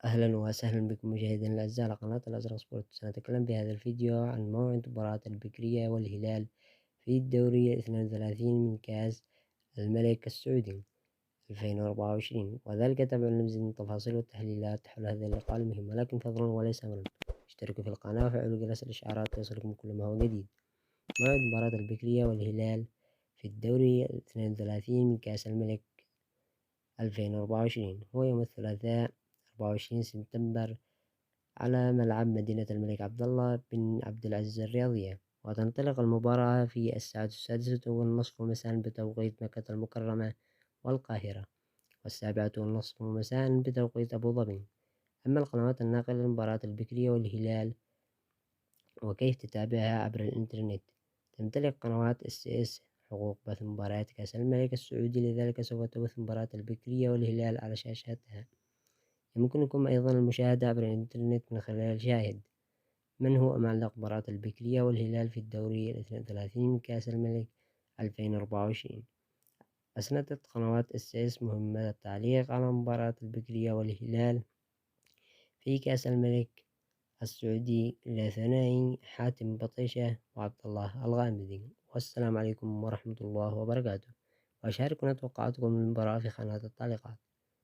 أهلا وسهلا بكم مشاهدينا الأعزاء على قناة الأزرق سبورت. سنتكلم في هذا الفيديو عن موعد مباراة البكرية والهلال في الدوري 32 من كأس الملك السعودي 2024، وذلك تبع المزيد من التفاصيل والتحليلات حول هذا اللقاء المهم. ولكن فضلا وليس أمرا، اشتركوا في القناة وفعلوا جرس الإشعارات ليصلكم كل ما هو جديد. موعد مباراة البكرية والهلال في الدوري 32 من كأس الملك 2024 هو يوم الثلاثاء 24 سبتمبر على ملعب مدينة الملك عبدالله بن عبد العزيز الرياضية، وتنطلق المباراة في الساعة 6:30 مساء بتوقيت مكة المكرمة والقاهرة، 7:30 مساء بتوقيت أبو ظبي. أما القنوات الناقلة للمباراة البكرية والهلال وكيف تتابعها عبر الإنترنت: تمتلك قنوات اس حقوق بث مباريات كأس الملك السعودي، لذلك سوف تبث مباراة البكرية والهلال على شاشاتها. يمكنكم أيضا المشاهدة عبر الإنترنت من خلال شاهد. من هو معلق مباراة البكرية والهلال في الدوري 32 من كأس الملك 2024؟ أسندت قنوات اس مهمة التعليق على مباراة البكرية والهلال في كأس الملك السعودي إلى ثنائي حاتم بطيشة وعبد الله الغامدي. والسلام عليكم ورحمة الله وبركاته، وأشاركنا توقعاتكم للمباراة في قناة التعليقات.